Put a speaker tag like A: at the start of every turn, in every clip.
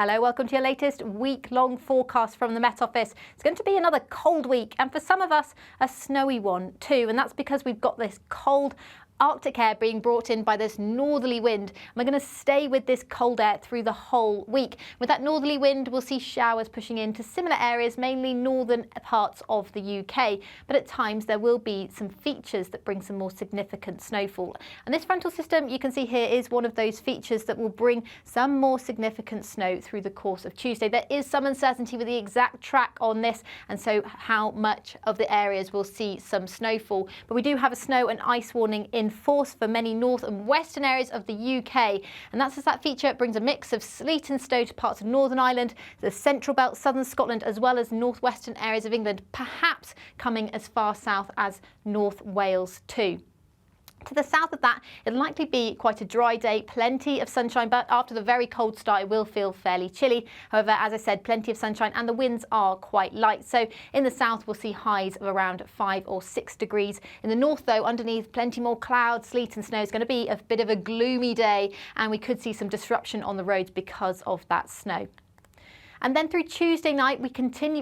A: Hello, welcome to your latest week-long forecast from the Met Office. It's going to be another cold week, and for some of us, a snowy one too. And that's because we've got this cold Arctic air being brought in by this northerly wind. And we're going to stay with this cold air through the whole week. With that northerly wind, we'll see showers pushing into similar areas, mainly northern parts of the UK. But at times there will be some features that bring some more significant snowfall. And this frontal system you can see here is one of those features that will bring some more significant snow through the course of Tuesday. There is some uncertainty with the exact track on this, and so how much of the areas will see some snowfall. But we do have a snow and ice warning in force for many north and western areas of the UK, and that's as that feature brings a mix of sleet and snow to parts of Northern Ireland, the central belt, southern Scotland, as well as northwestern areas of England, perhaps coming as far south as North Wales too. To the south of that, it'll likely be quite a dry day, plenty of sunshine, but after the very cold start, it will feel fairly chilly. However, as I said, plenty of sunshine and the winds are quite light. So in the south, we'll see highs of around 5 or 6 degrees. In the north, though, underneath, plenty more clouds, sleet and snow. It's going to be a bit of a gloomy day, and we could see some disruption on the roads because of that snow. And then through Tuesday night, we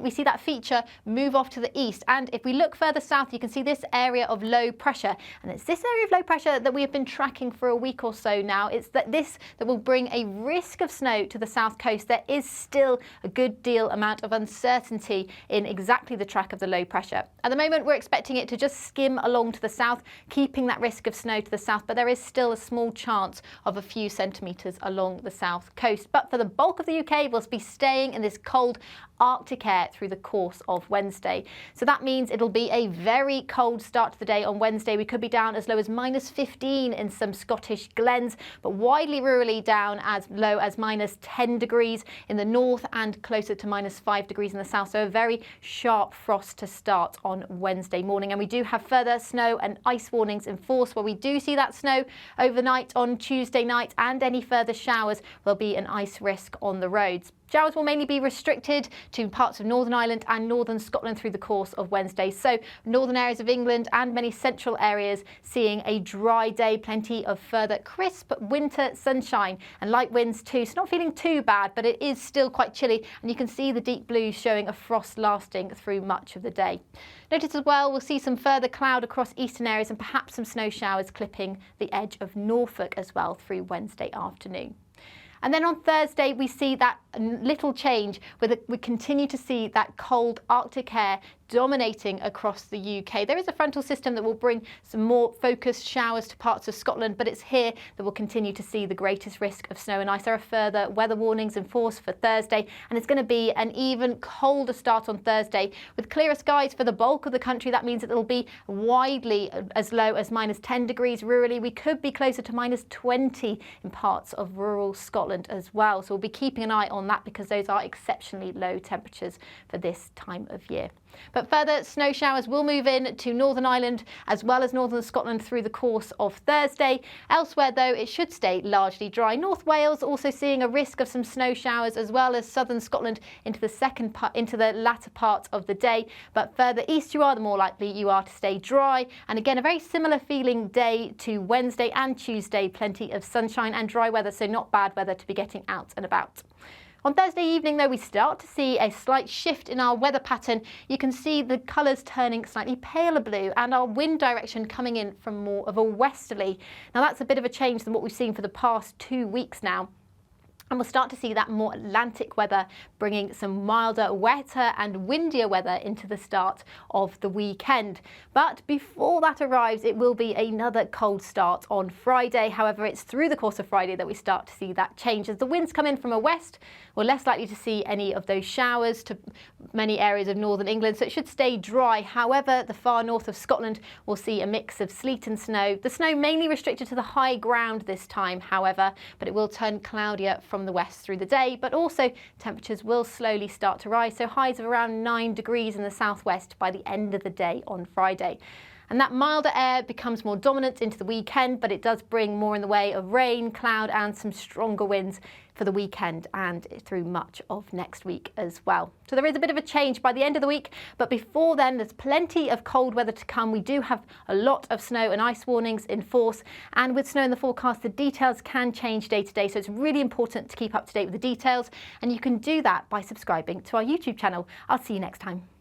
A: see that feature move off to the east. And if we look further south, you can see this area of low pressure. And it's this area of low pressure that we have been tracking for a week or so now. It's this that will bring a risk of snow to the south coast. There is still a good deal amount of uncertainty in exactly the track of the low pressure. At the moment, we're expecting it to just skim along to the south, keeping that risk of snow to the south. But there is still a small chance of a few centimetres along the south coast. But for the bulk of the UK, we'll be staying in this cold Arctic air through the course of Wednesday. So that means it'll be a very cold start to the day on Wednesday. We could be down as low as -15 in some Scottish glens, but widely rurally down as low as -10 degrees in the north and closer to -5 degrees in the south. So a very sharp frost to start on Wednesday morning. And we do have further snow and ice warnings in force where we do see that snow overnight on Tuesday night, and any further showers will be an ice risk on the roads. Showers will mainly be restricted to parts of Northern Ireland and northern Scotland through the course of Wednesday. So northern areas of England and many central areas seeing a dry day, plenty of further crisp winter sunshine and light winds too. So not feeling too bad, but it is still quite chilly, and you can see the deep blues showing a frost lasting through much of the day. Notice as well, we'll see some further cloud across eastern areas and perhaps some snow showers clipping the edge of Norfolk as well through Wednesday afternoon. And then on Thursday, we see that little change. We continue to see that cold Arctic air dominating across the UK. There is a frontal system that will bring some more focused showers to parts of Scotland, but it's here that we'll continue to see the greatest risk of snow and ice. There are further weather warnings in force for Thursday, and it's going to be an even colder start on Thursday. With clearer skies for the bulk of the country, that means that it'll be widely as low as -10 degrees rurally. We could be closer to -20 in parts of rural Scotland as well. So we'll be keeping an eye on that because those are exceptionally low temperatures for this time of year. But further snow showers will move in to Northern Ireland as well as northern Scotland through the course of Thursday. Elsewhere, though, it should stay largely dry. North Wales also seeing a risk of some snow showers, as well as southern Scotland into the latter part of the day. But further east you are, the more likely you are to stay dry. And again, a very similar feeling day to Wednesday and Tuesday. Plenty of sunshine and dry weather, so not bad weather to be getting out and about. On Thursday evening, though, we start to see a slight shift in our weather pattern. You can see the colours turning slightly paler blue and our wind direction coming in from more of a westerly. Now, that's a bit of a change than what we've seen for the past 2 weeks now. And we'll start to see that more Atlantic weather bringing some milder, wetter and windier weather into the start of the weekend. But before that arrives, it will be another cold start on Friday. However, it's through the course of Friday that we start to see that change. As the winds come in from a west, we're less likely to see any of those showers to many areas of northern England, so it should stay dry. However, the far north of Scotland will see a mix of sleet and snow. The snow mainly restricted to the high ground this time, however, but it will turn cloudier from the west through the day, but also temperatures will slowly start to rise, so highs of around 9 degrees in the southwest by the end of the day on Friday. And that milder air becomes more dominant into the weekend, but it does bring more in the way of rain, cloud and some stronger winds for the weekend and through much of next week as well. So there is a bit of a change by the end of the week, but before then there's plenty of cold weather to come. We do have a lot of snow and ice warnings in force, and with snow in the forecast, the details can change day to day, so it's really important to keep up to date with the details, and you can do that by subscribing to our YouTube channel. I'll see you next time.